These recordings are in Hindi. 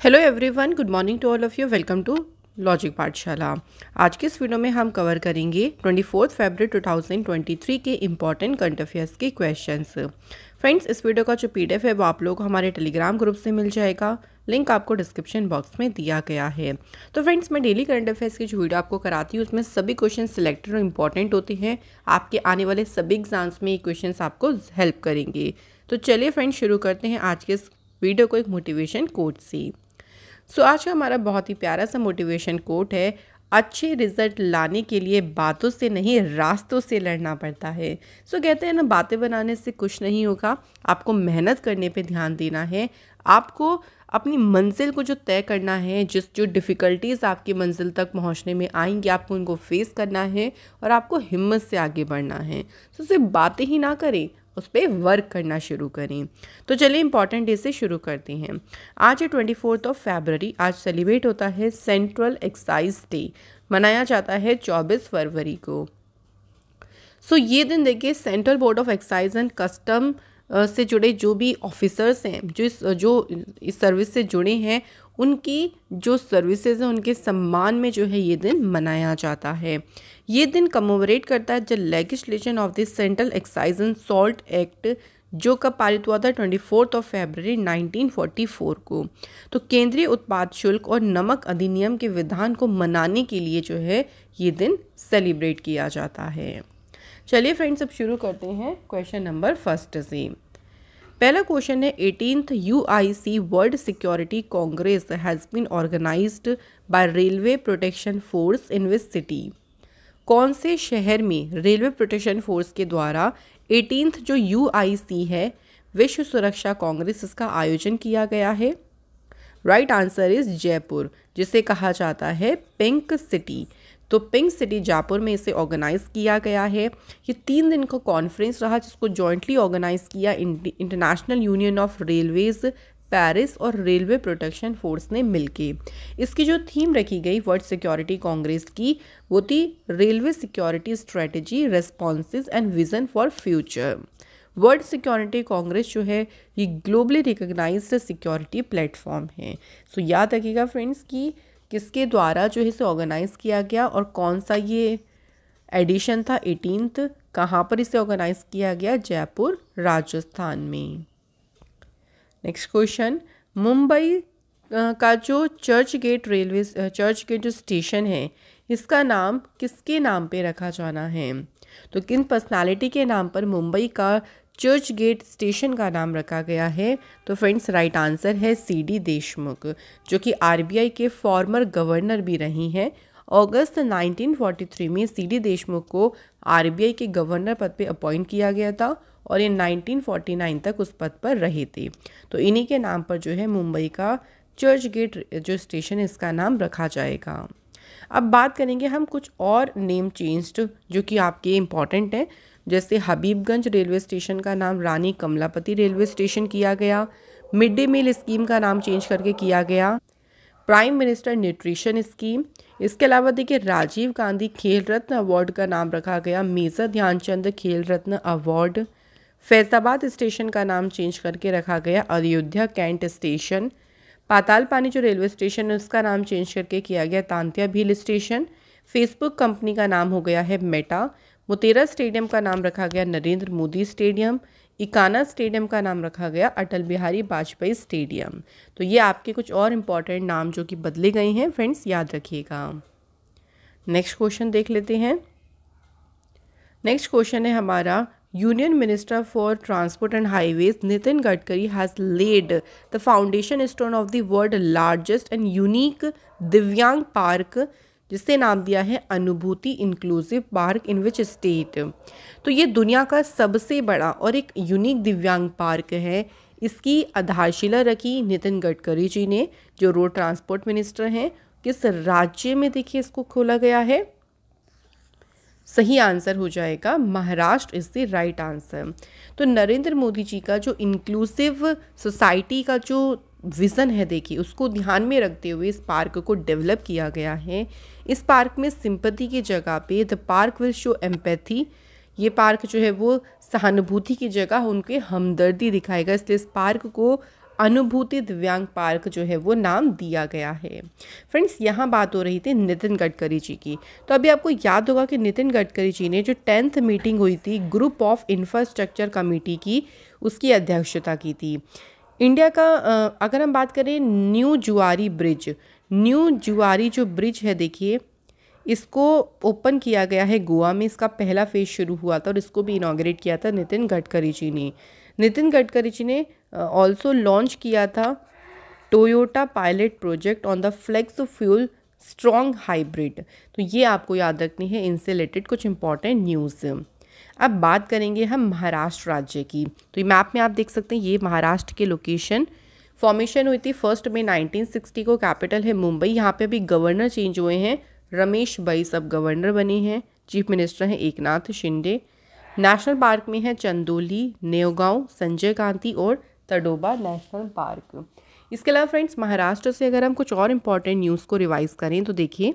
Hello everyone, good morning to all of you. Welcome to logic Pathshala. आज के इस वीडियो में हम कवर करेंगे 24 फरवरी 2023 के इम्पॉर्टेंट करंट अफेयर्स के क्वेश्चंस। फ्रेंड्स, इस वीडियो का जो पीडीएफ है वो आप लोगों को हमारे टेलीग्राम ग्रुप से मिल जाएगा। लिंक आपको डिस्क्रिप्शन बॉक्स में दिया गया है। तो फ्रेंड्स, मैं डेली करंट अफेयर्स की जो वीडियो आपको कराती हूँ उसमें सभी क्वेश्चन सिलेक्टेड और इंपॉर्टेंट होते हैं। आपके आने वाले सभी एग्जाम्स में ये क्वेश्चन आपको हेल्प करेंगे। तो चलिए फ्रेंड्स, शुरू करते हैं आज के इस वीडियो को एक मोटिवेशन कोट से। आज का हमारा बहुत ही प्यारा सा मोटिवेशन कोट है, अच्छे रिजल्ट लाने के लिए बातों से नहीं रास्तों से लड़ना पड़ता है। कहते हैं ना, बातें बनाने से कुछ नहीं होगा, आपको मेहनत करने पे ध्यान देना है। आपको अपनी मंजिल को जो तय करना है, जो डिफ़िकल्टीज़ आपकी मंजिल तक पहुंचने में आएंगी, आपको उनको फेस करना है और आपको हिम्मत से आगे बढ़ना है। सिर्फ बातें ही ना करें, उस पर वर्क करना शुरू करें। तो चलिए इंपॉर्टेंट डे से शुरू करते हैं। आज है 24 फरवरी। आज सेलिब्रेट होता है सेंट्रल एक्साइज डे, मनाया जाता है 24 फरवरी को। ये दिन देखिए, central board of excise and custom से जुड़े जो भी ऑफिसर्स हैं, जो इस सर्विस से जुड़े हैं, उनकी जो सर्विसेज हैं उनके सम्मान में जो है ये दिन मनाया जाता है। ये दिन कमोमरेट करता है the legislation of the central excise and salt act, जो कब पारित हुआ था 24 फरवरी 1944 को। तो केंद्रीय उत्पाद शुल्क और नमक अधिनियम के विधान को मनाने के लिए जो है ये दिन सेलिब्रेट किया जाता है। चलिए फ्रेंड्स, अब शुरू करते हैं क्वेश्चन नंबर फर्स्ट से। पहला क्वेश्चन है, 18th UIC world security congress has been organised by railway protection force in which city. कौन से शहर में रेलवे प्रोटेक्शन फोर्स के द्वारा 18th जो UIC है विश्व सुरक्षा कांग्रेस, इसका आयोजन किया गया है? राइट आंसर इज जयपुर, जिसे कहा जाता है पिंक सिटी। तो पिंक सिटी जयपुर में इसे ऑर्गेनाइज किया गया है। ये 3 दिन का कॉन्फ्रेंस रहा, जिसको जॉइंटली ऑर्गेनाइज किया international union of railways Paris और रेलवे प्रोटेक्शन फोर्स ने मिलके। इसकी जो थीम रखी गई वर्ल्ड सिक्योरिटी कांग्रेस की, वो थी railway security strategy, responses and vision for future. World security Congress जो है ये ग्लोबली रिकॉग्नाइज्ड सिक्योरिटी प्लेटफॉर्म है। याद रखिएगा फ्रेंड्स कि किसके द्वारा जो है इसे ऑर्गेनाइज किया गया और कौन सा ये एडिशन था 18th, कहाँ पर इसे ऑर्गेनाइज किया गया? जयपुर, राजस्थान में। नेक्स्ट क्वेश्चन, मुंबई का जो चर्च गेट जो स्टेशन है, इसका नाम किसके नाम पे रखा जाना है? तो किन पर्सनालिटी के नाम पर मुंबई का चर्च गेट स्टेशन का नाम रखा गया है? तो फ्रेंड्स, राइट आंसर है CD देशमुख, जो कि RBI के फॉर्मर गवर्नर भी रही हैं। अगस्त 1943 में CD देशमुख को RBI के गवर्नर पद पे अपॉइंट किया गया था और ये 1949 तक उस पद पर रहे थे। तो इन्हीं के नाम पर जो है मुंबई का चर्च गेट जो स्टेशन है, इसका नाम रखा जाएगा। अब बात करेंगे हम कुछ और नेम चेंज्ड जो कि आपके इम्पॉर्टेंट हैं। जैसे हबीबगंज रेलवे स्टेशन का नाम रानी कमलापति रेलवे स्टेशन किया गया। मिड डे मील स्कीम का नाम चेंज करके किया गया। Prime minister nutrition scheme. इसके अलावा देखिए, राजीव गांधी खेल रत्न अवार्ड का नाम रखा गया मेजर ध्यानचंद खेल रत्न अवार्ड। फैजाबाद स्टेशन का नाम चेंज करके रखा गया अयोध्या कैंट स्टेशन। पाताल पानी जो रेलवे स्टेशन है उसका नाम चेंज करके किया गया Tantya Bhil station. Facebook company का नाम हो गया है मेटा। मोतेरा स्टेडियम का नाम रखा गया नरेंद्र मोदी स्टेडियम। इकाना स्टेडियम का नाम रखा गया अटल बिहारी वाजपेयी स्टेडियम। तो ये आपके कुछ और इम्पॉर्टेंट नाम जो कि बदले गए हैं फ्रेंड्स, याद रखिएगा। नेक्स्ट क्वेश्चन देख लेते हैं। नेक्स्ट क्वेश्चन है हमारा, union minister for transport and highways Nitin Gadkari has laid the foundation stone of the world largest and unique दिव्यांग पार्क, जिससे नाम दिया है Anubhuti inclusive park in which state. तो ये दुनिया का सबसे बड़ा और एक यूनिक दिव्यांग पार्क है। इसकी आधारशिला रखी नितिन गडकरी जी ने, जो रोड ट्रांसपोर्ट मिनिस्टर हैं। किस राज्य में देखिए इसको खोला गया है? सही आंसर हो जाएगा Maharashtra is the right answer. तो नरेंद्र मोदी जी का जो इंक्लूसिव सोसाइटी का जो विज़न है, देखिए उसको ध्यान में रखते हुए इस पार्क को डेवलप किया गया है। इस पार्क में सिंपैथी की जगह पे the park will show empathy, ये पार्क जो है वो सहानुभूति की जगह उनके हमदर्दी दिखाएगा। इसलिए इस पार्क को अनुभूति दिव्यांग पार्क जो है वो नाम दिया गया है। फ्रेंड्स, यहाँ बात हो रही थी नितिन गडकरी जी की। तो अभी आपको याद होगा कि नितिन गडकरी जी ने जो 10th मीटिंग हुई थी ग्रुप ऑफ इंफ्रास्ट्रक्चर कमेटी की, उसकी अध्यक्षता की थी। इंडिया का अगर हम बात करें न्यू जुआरी जो ब्रिज है, देखिए इसको ओपन किया गया है गोवा में। इसका पहला फेज शुरू हुआ था और इसको भी इनॉग्रेट किया था नितिन गडकरी जी ने। नितिन गडकरी जी ने ऑल्सो लॉन्च किया था Toyota pilot project on the flex fuel strong hybrid. तो ये आपको याद रखनी है, इनसे रिलेटेड कुछ इंपॉर्टेंट न्यूज़। अब बात करेंगे हम महाराष्ट्र राज्य की। तो ये मैप में आप देख सकते हैं, ये महाराष्ट्र के लोकेशन। फॉर्मेशन हुई थी 1 मई 1960 को। कैपिटल है मुंबई। यहाँ पे अभी गवर्नर चेंज हुए हैं, रमेश बैस अब गवर्नर बने हैं। चीफ मिनिस्टर हैं एकनाथ शिंदे। नेशनल पार्क में है चंदोली, नेवगांव, संजय गांधी और तडोबा नेशनल पार्क। इसके अलावा फ्रेंड्स, महाराष्ट्र से अगर हम कुछ और इम्पॉर्टेंट न्यूज़ को रिवाइज करें तो देखिए,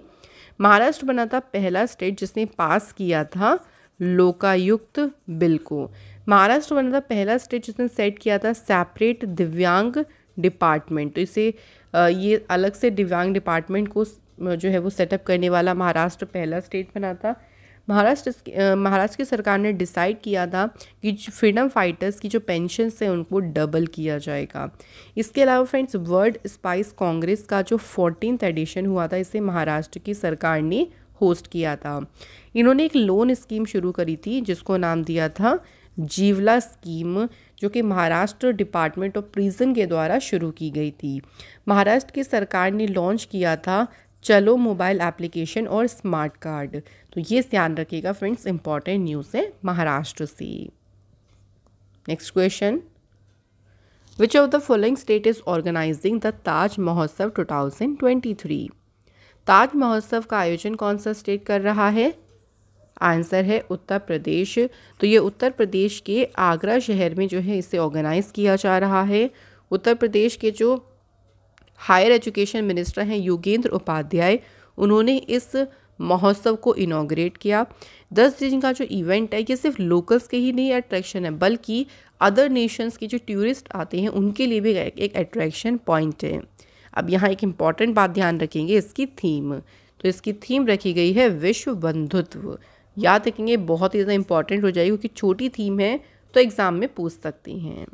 महाराष्ट्र बना था पहला स्टेट जिसने पास किया था लोकायुक्त बिल को। महाराष्ट्र बना था पहला स्टेट जिसने सेट किया था सेपरेट दिव्यांग डिपार्टमेंट। तो इसे ये अलग से दिव्यांग डिपार्टमेंट को जो है वो सेटअप करने वाला महाराष्ट्र पहला स्टेट बना था। महाराष्ट्र की सरकार ने डिसाइड किया था कि फ्रीडम फाइटर्स की जो पेंशन्स है उनको डबल किया जाएगा। इसके अलावा फ्रेंड्स, वर्ल्ड स्पाइस कांग्रेस का जो 14th एडिशन हुआ था, इसे महाराष्ट्र की सरकार ने होस्ट किया था। इन्होंने एक लोन स्कीम शुरू करी थी जिसको नाम दिया था जीवला स्कीम, जो कि महाराष्ट्र डिपार्टमेंट ऑफ प्रिजन के द्वारा शुरू की गई थी। महाराष्ट्र की सरकार ने लॉन्च किया था चलो मोबाइल एप्लीकेशन और स्मार्ट कार्ड। तो ये ध्यान रखिएगा फ्रेंड्स, इंपॉर्टेंट न्यूज़ है महाराष्ट्र से। Next question, which of the following state is organising the Taj Mahotsav 2023? ताज महोत्सव का आयोजन कौन सा स्टेट कर रहा है? आंसर है उत्तर प्रदेश। तो ये उत्तर प्रदेश के आगरा शहर में जो है इसे ऑर्गेनाइज किया जा रहा है। उत्तर प्रदेश के जो हायर एजुकेशन मिनिस्टर हैं योगेंद्र उपाध्याय, उन्होंने इस महोत्सव को इनॉग्रेट किया। 10 दिन का जो इवेंट है ये सिर्फ लोकल्स के ही नहीं अट्रैक्शन है, बल्कि अदर नेशंस के जो टूरिस्ट आते हैं उनके लिए भी एक अट्रैक्शन पॉइंट है। अब यहाँ एक इम्पॉर्टेंट बात ध्यान रखेंगे, इसकी थीम। तो इसकी थीम रखी गई है विश्व बंधुत्व। याद रखेंगे, बहुत ही ज़्यादा इंपॉर्टेंट हो जाएगी क्योंकि छोटी थीम है तो एग्ज़ाम में पूछ सकती हैं।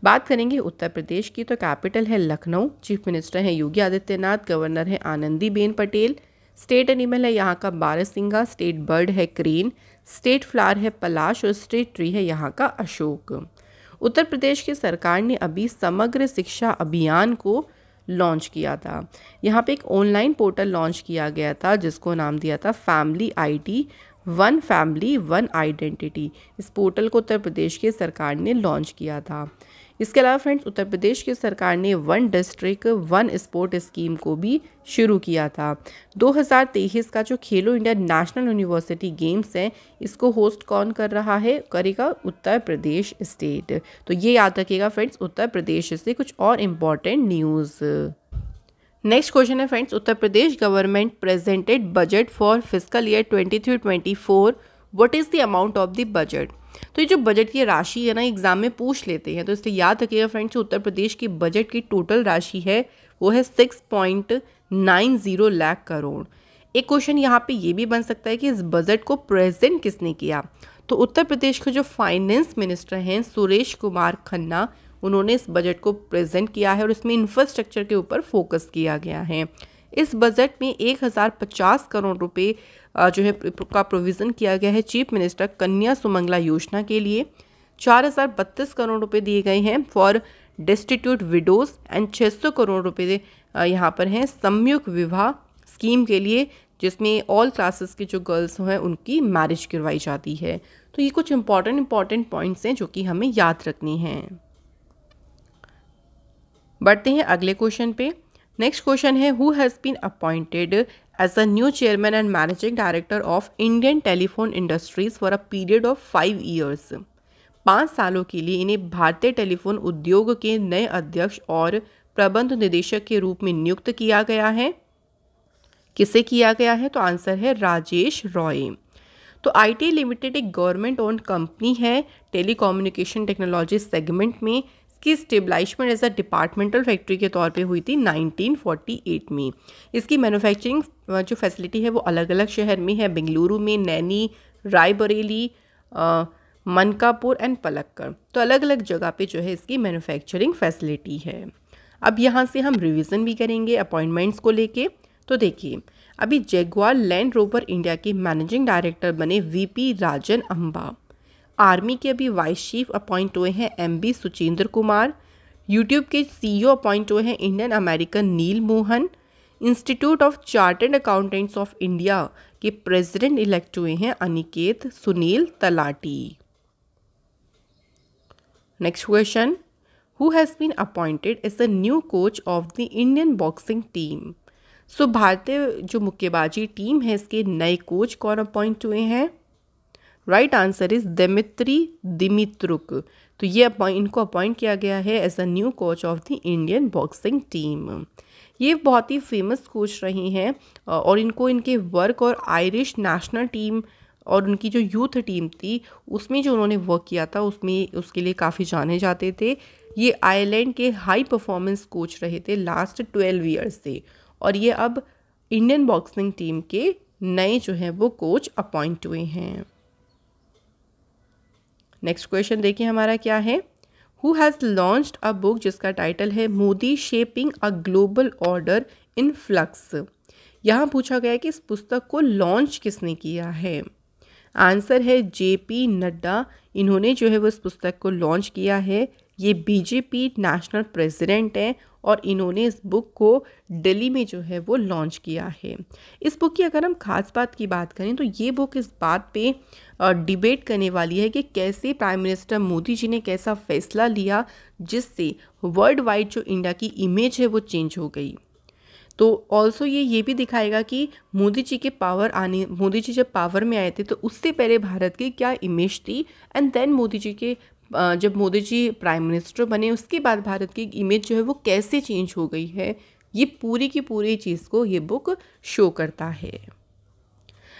बात करेंगे उत्तर प्रदेश की, तो कैपिटल है लखनऊ। चीफ मिनिस्टर हैं योगी आदित्यनाथ, गवर्नर है आनंदीबेन पटेल। स्टेट एनिमल है यहाँ का बारहसिंगा। स्टेट बर्ड है क्रेन। स्टेट फ्लावर है पलाश और स्टेट ट्री है यहाँ का अशोक। उत्तर प्रदेश की सरकार ने अभी समग्र शिक्षा अभियान को लॉन्च किया था। यहाँ पे एक ऑनलाइन पोर्टल लॉन्च किया गया था जिसको नाम दिया था family ID, one family one identity. इस पोर्टल को उत्तर प्रदेश की सरकार ने लॉन्च किया था। इसके अलावा फ्रेंड्स, उत्तर प्रदेश की सरकार ने one district one sport scheme को भी शुरू किया था। 2023 का जो खेलो इंडिया नेशनल यूनिवर्सिटी गेम्स है, इसको होस्ट कौन कर रहा है? करेगा उत्तर प्रदेश स्टेट। तो ये याद रखिएगा फ्रेंड्स, उत्तर प्रदेश से कुछ और इम्पॉर्टेंट न्यूज़। नेक्स्ट क्वेश्चन है friends, Uttar Pradesh government presented budget for fiscal year 23-24, what is the amount of the budget? तो ये जो बजट की राशि है ना, एग्जाम में पूछ लेते हैं, तो इसलिए याद रखिएगा फ्रेंड्स, उत्तर प्रदेश की बजट की टोटल राशि है वो है 6.90 लाख करोड़। एक क्वेश्चन यहाँ पे ये भी बन सकता है कि इस बजट को प्रेजेंट किसने किया? तो उत्तर प्रदेश के जो फाइनेंस मिनिस्टर हैं सुरेश कुमार खन्ना, उन्होंने इस बजट को प्रेजेंट किया है और इसमें इंफ्रास्ट्रक्चर के ऊपर फोकस किया गया है। इस बजट में 1050 करोड़ रुपए जो है का प्रोविज़न किया गया है चीफ मिनिस्टर कन्या सुमंगला योजना के लिए। 4032 करोड़ रुपए दिए गए हैं for destitute widows and 600 crore रुपए यहाँ पर हैं संयुक्त विवाह स्कीम के लिए, जिसमें ऑल क्लासेस की जो गर्ल्स हैं उनकी मैरिज करवाई जाती है। तो ये कुछ इंपॉर्टेंट पॉइंट्स हैं जो कि हमें याद रखनी हैं। बढ़ते हैं अगले क्वेश्चन पे। नेक्स्ट क्वेश्चन है, who has been appointed as a new chairman and managing director of Indian telephone industries for a period of 5 years. 5 सालों के लिए इन्हें भारतीय टेलीफोन उद्योग के नए अध्यक्ष और प्रबंध निदेशक के रूप में नियुक्त किया गया है। किसे किया गया है? तो आंसर है राजेश रॉय। तो ITI लिमिटेड एक गवर्नमेंट ओन्ड कंपनी है टेलीकम्युनिकेशन टेक्नोलॉजी सेगमेंट में। इसकी establishment as a departmental factory के तौर पे हुई थी 1948 में। इसकी मैन्युफैक्चरिंग जो फैसिलिटी है वो अलग अलग शहर में है, बेंगलुरु में, नैनी, रायबरेली, मनकापुर एंड पलक्कड़। तो अलग अलग जगह पे जो है इसकी मैन्युफैक्चरिंग फैसिलिटी है। अब यहाँ से हम रिवीजन भी करेंगे अपॉइंटमेंट्स को लेके। तो देखिए, अभी जगुआर लैंड रोवर इंडिया के मैनेजिंग डायरेक्टर बने वीपी राजन अंबा। आर्मी के अभी वाइस चीफ अपॉइंट हुए हैं एमबी सुचेंद्र कुमार। यूट्यूब के सीईओ अपॉइंट हुए हैं Indian American Neal Mohan. Institute of Chartered Accountants of India के प्रेसिडेंट इलेक्ट हुए हैं Aniket Sunil Talati. Next question, who has been appointed as the new coach of the Indian boxing team. So भारतीय जो मुक्केबाजी टीम है इसके नए कोच कौन अपॉइंट हुए हैं? Right answer is Dmitry Dmitruk. तो ये इनको अपॉइंट किया गया है as a new coach of the Indian boxing team. ये बहुत ही फेमस कोच रहे हैं और इनको इनके वर्क और आयरिश नेशनल टीम और उनकी जो यूथ टीम थी उसमें जो उन्होंने वर्क किया था उसमें उसके लिए काफ़ी जाने जाते थे। ये आयरलैंड के हाई परफॉर्मेंस कोच रहे थे लास्ट 12 ईयर्स से, और ये अब इंडियन बॉक्सिंग टीम के नए जो हैं वो कोच अपॉइंट हुए हैं। नेक्स्ट क्वेश्चन देखिए हमारा क्या है, who has launched a book जिसका टाइटल है Modi shaping a global order in flux. यहाँ पूछा गया है कि इस पुस्तक को लॉन्च किसने किया है। आंसर है जेपी नड्डा। इन्होंने जो है वो इस पुस्तक को लॉन्च किया है। ये बीजेपी नेशनल प्रेसिडेंट हैं और इन्होंने इस बुक को दिल्ली में जो है वो लॉन्च किया है। इस बुक की अगर हम खास बात की बात करें तो ये बुक इस बात पे डिबेट करने वाली है कि कैसे प्राइम मिनिस्टर मोदी जी ने कैसा फैसला लिया जिससे वर्ल्ड वाइड जो इंडिया की इमेज है वो चेंज हो गई। तो ऑल्सो ये भी दिखाएगा कि मोदी जी जब पावर में आए थे तो उससे पहले भारत की क्या इमेज थी, एंड देन जब मोदी जी प्राइम मिनिस्टर बने उसके बाद भारत की इमेज जो है वो कैसे चेंज हो गई है। ये पूरी की पूरी चीज़ को ये बुक शो करता है।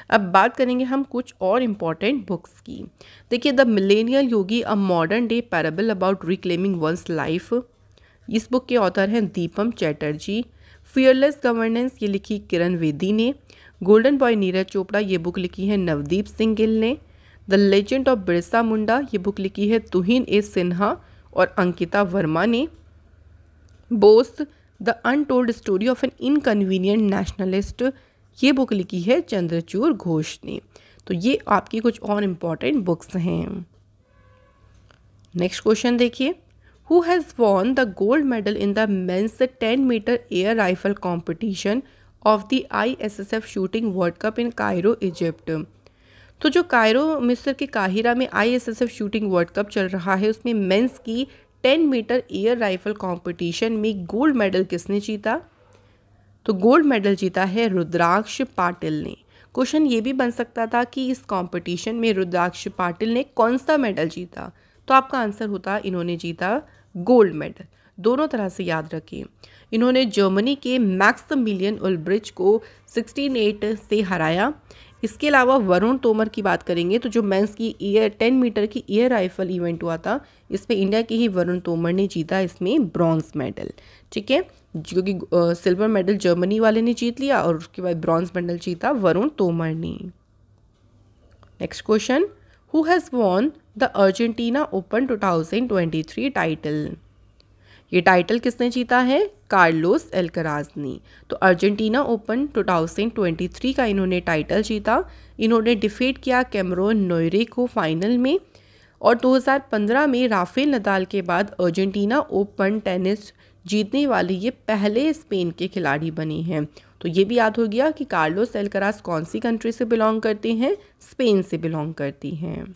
अब बात करेंगे हम कुछ और इम्पॉर्टेंट बुक्स की। देखिए, the millennial Yogi a modern day parable about reclaiming one's life. इस बुक के ऑथर हैं दीपम चैटर्जी। फियरलेस गवर्नेंस ये लिखी किरण वेदी ने। गोल्डन बॉय नीरज चोपड़ा ये बुक लिखी है नवदीप सिंह गिल ने। The legend of Birsa Munda ये बुक लिखी है तुहिन ए सिन्हा और अंकिता वर्मा ने। Bose the untold story of an inconvenient nationalist ये बुक लिखी है चंद्रचूड़ घोष ने। तो ये आपकी कुछ और इम्पॉर्टेंट बुक्स हैं। नेक्स्ट क्वेश्चन देखिए, Who has won the gold medal in the men's 10-meter air rifle competition of the ISSF Shooting World Cup in Cairo, Egypt? तो जो कायरो मिस्र के काहिरा में ISSF शूटिंग वर्ल्ड कप चल रहा है उसमें मेंस की 10 मीटर एयर राइफल कंपटीशन में गोल्ड मेडल किसने जीता? तो गोल्ड मेडल जीता है रुद्राक्ष पाटिल ने। क्वेश्चन ये भी बन सकता था कि इस कंपटीशन में रुद्राक्ष पाटिल ने कौन सा मेडल जीता, तो आपका आंसर होता इन्होंने जीता गोल्ड मेडल। दोनों तरह से याद रखिए। इन्होंने जर्मनी के मैक्सिमिलियन उल्ब्रिच को 16-8 से हराया। इसके अलावा वरुण तोमर की बात करेंगे तो जो मेंस की 10 मीटर की एयर राइफल इवेंट हुआ था इसमें इंडिया के ही वरुण तोमर ने जीता इसमें ब्रॉन्ज मेडल। ठीक है, क्योंकि सिल्वर मेडल जर्मनी वाले ने जीत लिया और उसके बाद ब्रॉन्ज मेडल जीता वरुण तोमर ने। Next question, who has won the Argentina open 2023 title. ये टाइटल किसने जीता है? कार्लोस अल्कराज ने। तो अर्जेंटीना ओपन 2023 का इन्होंने टाइटल जीता। इन्होंने डिफीट किया कैमरोन नोयरे को फाइनल में, और 2015 में राफेल नदाल के बाद अर्जेंटीना ओपन टेनिस जीतने वाले ये पहले स्पेन के खिलाड़ी बने हैं। तो ये भी याद हो गया कि कार्लोस अल्कराज कौन सी कंट्री से बिलोंग करते हैं? स्पेन से बिलोंग करती हैं।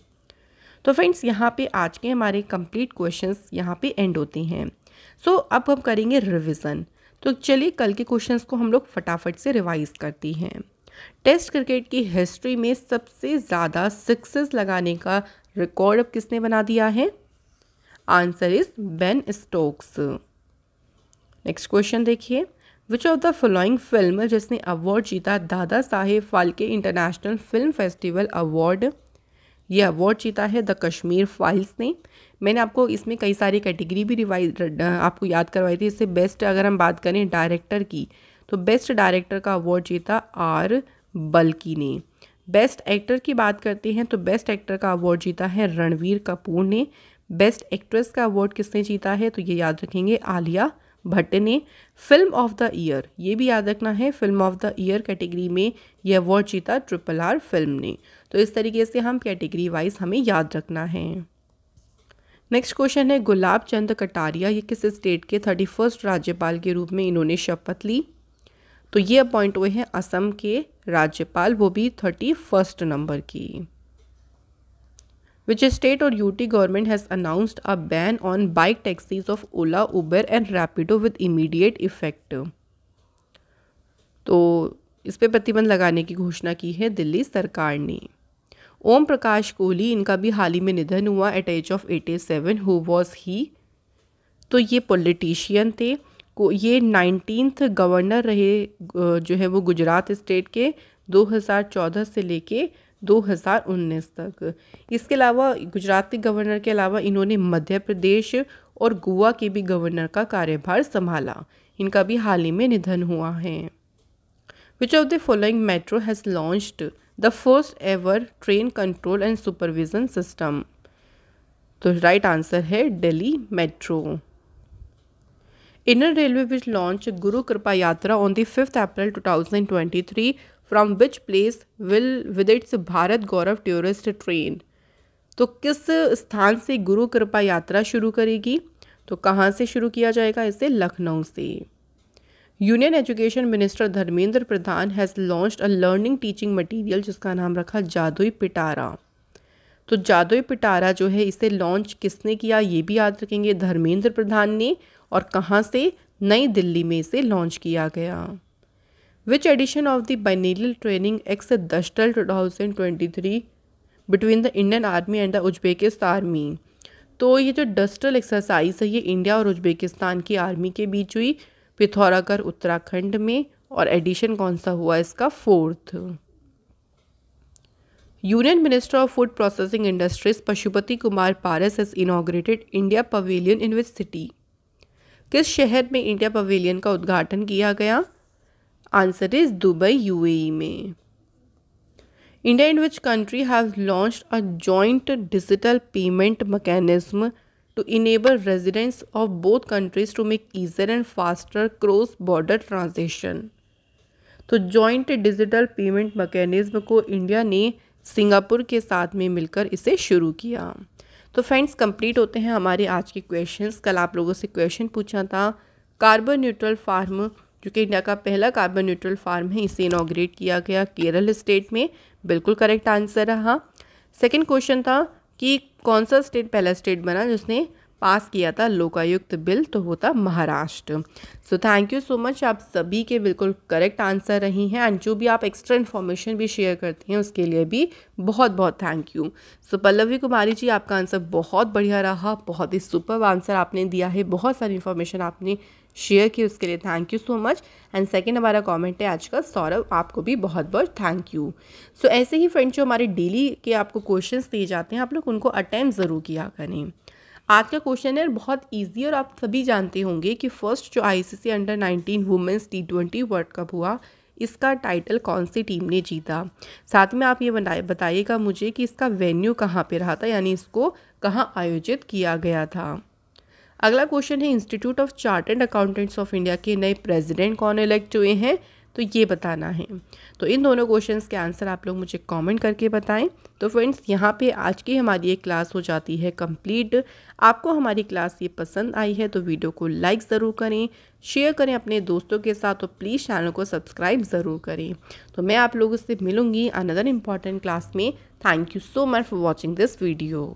तो फ्रेंड्स, यहाँ पे आज के हमारे कंप्लीट क्वेश्चंस यहाँ पे एंड होते हैं। सो अब हम करेंगे रिवीजन। तो चलिए कल के क्वेश्चंस को हम लोग फटाफट से रिवाइज करती हैं। टेस्ट क्रिकेट की हिस्ट्री में सबसे ज़्यादा सिक्सेस लगाने का रिकॉर्ड अब किसने बना दिया है? Answer is Ben Stokes. Next question देखिए, which of the following film जिसने अवार्ड जीता Dada Saheb Phalke international film festival award. ये अवार्ड जीता है द कश्मीर फाइल्स ने। मैंने आपको इसमें कई सारी कैटेगरी भी रिवाइज आपको याद करवाई थी। इससे बेस्ट अगर हम बात करें डायरेक्टर की, तो बेस्ट डायरेक्टर का अवार्ड जीता आर बल्की ने। बेस्ट एक्टर की बात करते हैं तो बेस्ट एक्टर का अवार्ड जीता है रणवीर कपूर ने। बेस्ट एक्ट्रेस का अवार्ड किसने जीता है, तो ये याद रखेंगे आलिया भट्ट ने। फिल्म ऑफ द ईयर, ये भी याद रखना है, film of the year category में ये अवार्ड जीता RRR फिल्म ने। तो इस तरीके से हम कैटेगरी वाइज हमें याद रखना है। नेक्स्ट क्वेश्चन है गुलाब चंद कटारिया, ये किस स्टेट के 31st राज्यपाल के रूप में इन्होंने शपथ ली, तो ये अपॉइंट हुए हैं असम के राज्यपाल, वो भी 31st नंबर की। Which state or UT government has announced a ban on bike taxis of Ola, Uber and Rapido with immediate effect? तो इस पे प्रतिबंध लगाने की घोषणा की है दिल्ली सरकार ने। ओम प्रकाश कोहली, इनका भी हाल ही में निधन हुआ at age of 87। Who was he, तो ये पॉलिटिशियन थे, ये 19th गवर्नर रहे जो है वो गुजरात स्टेट के 2014 से लेके 2019 तक। इसके अलावा गुजरात के गवर्नर के अलावा इन्होंने मध्य प्रदेश और गोवा के भी गवर्नर का कार्यभार संभाला। इनका भी हाल ही में निधन हुआ है। विच of the following metro has launched the first ever train control and supervision system, तो राइट आंसर है Delhi metro. Indian Railway will launch Guru Kripa Yatra on the 5th April 2023 from which place will with its Bharat Gaurav tourist train, तो किस स्थान से गुरु कृपा यात्रा शुरू करेगी, तो कहाँ से शुरू किया जाएगा इसे, लखनऊ से। Union education minister Dharmendra Pradhan has launched a learning teaching material जिसका नाम रखा जादुई पिटारा, तो जादुई पिटारा जो है इसे लॉन्च किसने किया, ये भी याद रखेंगे, धर्मेंद्र प्रधान ने। और कहाँ से, नई दिल्ली में इसे लॉन्च किया गया। Which edition of the biennial training ex Dustlik 2023 between the Indian army and the Uzbekistan army, तो ये जो डस्टल एक्सरसाइज है ये इंडिया और उज्बेकिस्तान की आर्मी के बीच हुई पिथौरागढ़ उत्तराखंड में, और एडिशन कौन सा हुआ इसका, 4th। Union minister of food processing industries Pashupati Kumar Paras has inaugurated India pavilion in which city, किस शहर में इंडिया पवेलियन का उद्घाटन किया गया, आंसर इज दुबई UAE में। India and which country have launched a joint digital payment mechanism to enable residents of both countries to make easier and faster cross border transaction, तो जॉइंट डिजिटल पेमेंट मैकेनिज्म को इंडिया ने सिंगापुर के साथ में मिलकर इसे शुरू किया। तो फ्रेंड्स कंप्लीट होते हैं हमारे आज के क्वेश्चंस। कल आप लोगों से क्वेश्चन पूछा था कार्बन न्यूट्रल फार्म, जो कि इंडिया का पहला कार्बन न्यूट्रल फार्म है, इसे इनॉग्रेट किया गया केरल स्टेट में, बिल्कुल करेक्ट आंसर रहा। सेकंड क्वेश्चन था कि कौन सा स्टेट पहला स्टेट बना जिसने पास किया था लोकायुक्त बिल, तो वो था Maharashtra. So thank you so much, आप सभी के बिल्कुल करेक्ट आंसर रही हैं, एंड जो भी आप एक्स्ट्रा इन्फॉर्मेशन भी शेयर करती हैं उसके लिए भी बहुत बहुत थैंक यू। सो पल्लवी कुमारी जी, आपका आंसर बहुत बढ़िया रहा, बहुत ही सुपर आंसर आपने दिया है, बहुत सारी इन्फॉर्मेशन आपने शेयर की, उसके लिए thank you so much. And second हमारा कमेंट है आज का सौरभ, आपको भी बहुत बहुत थैंक यू। सो ऐसे ही फ्रेंड्स जो हमारे डेली के आपको क्वेश्चंस दिए जाते हैं आप लोग उनको अटेम्प्ट ज़रूर किया करें। आज का क्वेश्चन है बहुत इजी, और आप सभी जानते होंगे कि फर्स्ट जो ICC under-19 women's T20 world cup हुआ, इसका टाइटल कौन सी टीम ने जीता। साथ में आप ये बताइएगा मुझे कि इसका वेन्यू कहाँ पे रहा था, यानी इसको कहाँ आयोजित किया गया था। अगला क्वेश्चन है institute of Chartered Accountants of India के नए प्रेसिडेंट कौन इलेक्ट हुए हैं, तो ये बताना है। तो इन दोनों क्वेश्चंस के आंसर आप लोग मुझे कमेंट करके बताएं। तो फ्रेंड्स यहाँ पे आज की हमारी एक क्लास हो जाती है कंप्लीट। आपको हमारी क्लास ये पसंद आई है तो वीडियो को लाइक ज़रूर करें, शेयर करें अपने दोस्तों के साथ, तो प्लीज़ चैनल को सब्सक्राइब ज़रूर करें। तो मैं आप लोगों से मिलूँगी अनदर इम्पॉर्टेंट क्लास में। Thank you so much for watching this video.